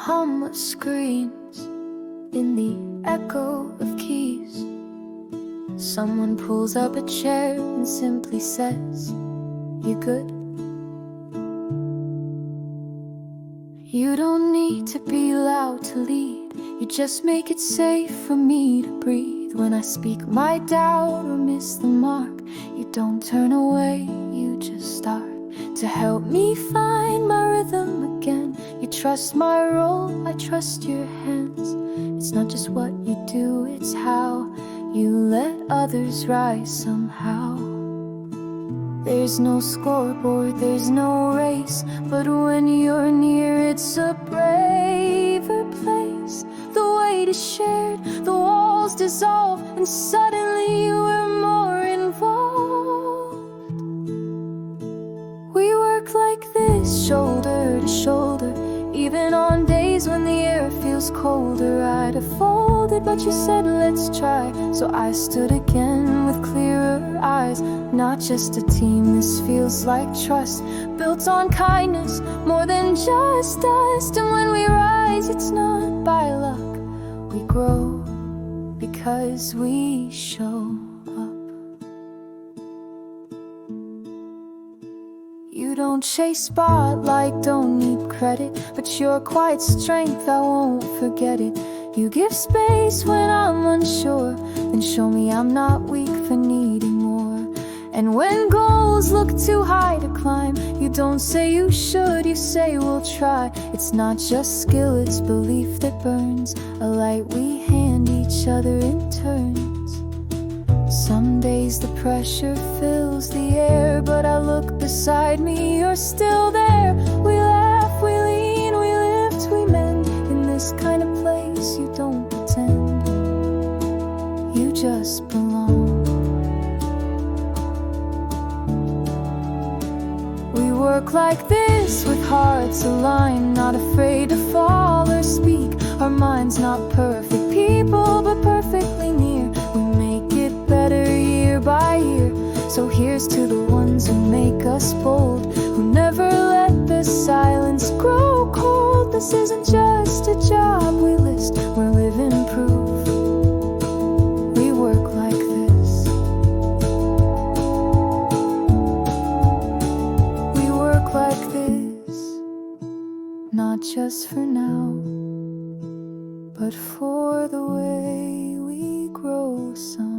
hum of screens, in the echo of keys. Someone pulls up a chair and simply says, "You good?" You don't need to be loud to lead. You just make it safe for me to breathe. When I speak my doubt or miss the mark, you don't turn away, you just start to help me find my rhythm again. You trust my role, I trust your hands. It's not just what you do, it's how you let others rise somehow. There's no scoreboard, there's no race, but when you're near, it's a braver place. The weight is shared, the walls dissolve, and suddenly we're more involved. We work like this, shoulder to shoulder, even on days when the air feels colder. I'd have folded, but you said let's try, so I stood again with clearer eyes. Not just a team, this feels like trust, built on kindness, more than just dust. And when we rise, it's not by luck, we grow because we show up. You don't chase spotlight, don't need credit, but your quiet strength, I won't forget it. You give space when I'm unsure, then show me I'm not weak for needing more. And when goals look too high to climb, you don't say you should, you say we'll try. It's not just skill, it's belief that burns, a light we hand each other in turns. Some days the pressure fills the air, but I look beside me, you're still there. We laugh, we lean, we lift, we mend. In this kind of place you don't pretend, you just belong. We work like this with hearts aligned, not afraid to fall or speak. Our minds not perfect people, but perfectly near. We make it better year by year. So here's to the ones who make us bold, who never let the silence grow cold. This isn't just a job we list, we're living proof. We work like this. We work like this, not just for now, but for the way we grow some.